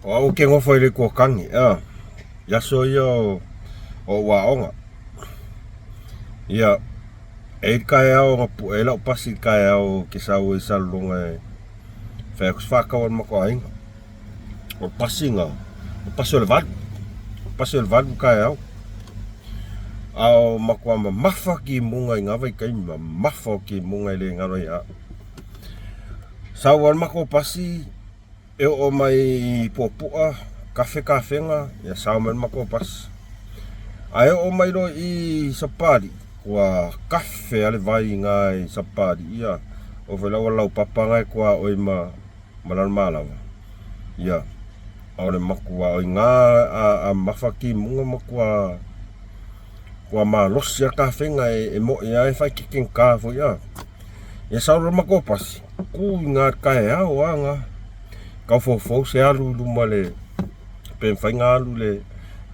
O ke ngo foi le ko kangi ya so yo o wa onga ya e kai au pu e la pasi kai au ke sa o sa lunga fa fa ka on mako ai o pasi nga o pasi le vad kai au mako ma mafa ki munga nga vai kai ma mafa ki munga le nga roi a sa on mako pasi e o mai popua kafe nga ya sa man mako pas ai o mai ro I sapari kua kafe ale vai ngai sapari ia o vela wala papa ngai kua o ma malal malawa ia ore makua o nga a mafaki munga makua kua ma losia kafe ngai e mo ia e fai kiking ka fo ia ya sa ro mako pas ku nga kai a o nga ka fo se alu lu male pen fai nga alu le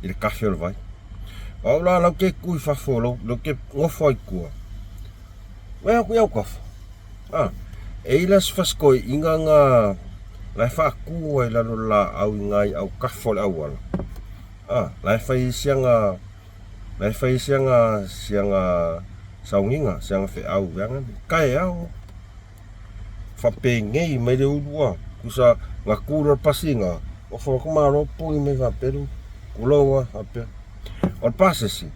il kafe le vai au la la ke kui fa folo lo ke ngo foi ku wa ku ya kof e las faskoi inga nga la fa ku e la la au ngai au kafol awal la fa sianga saunginga sianga fe au yang kai au fa pengei me de udua kusa ngakura pasinga o fo ko maro po me va peru kulowa apia o pasesi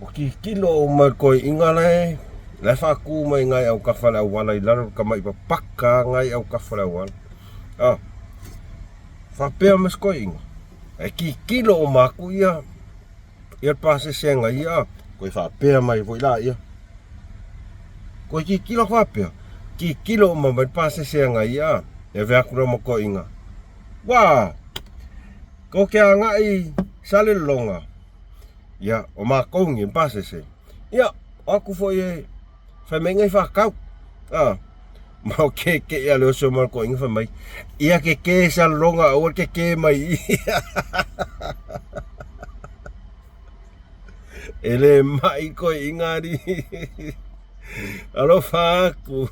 o ki kilo o markoi ingale la fa ku mai ngai au kafala wala I laro ka mai pakka ngai au kafala wala fa pe mas koi e ki kilo o maku ia pasesi ngai ia ko fa pe mai voi la ia ko ki kilo fa pe ki kilo o mai pasesi ngai ia e ve aku mo ko inga wa ko ke ngai sale longa ya o ma kongi pasese ya aku foi fa mengai fa kau mau ke ya lo so mal ko inga fa mai ia ke sal longa o ke mai ele mai ko inga di alo fa aku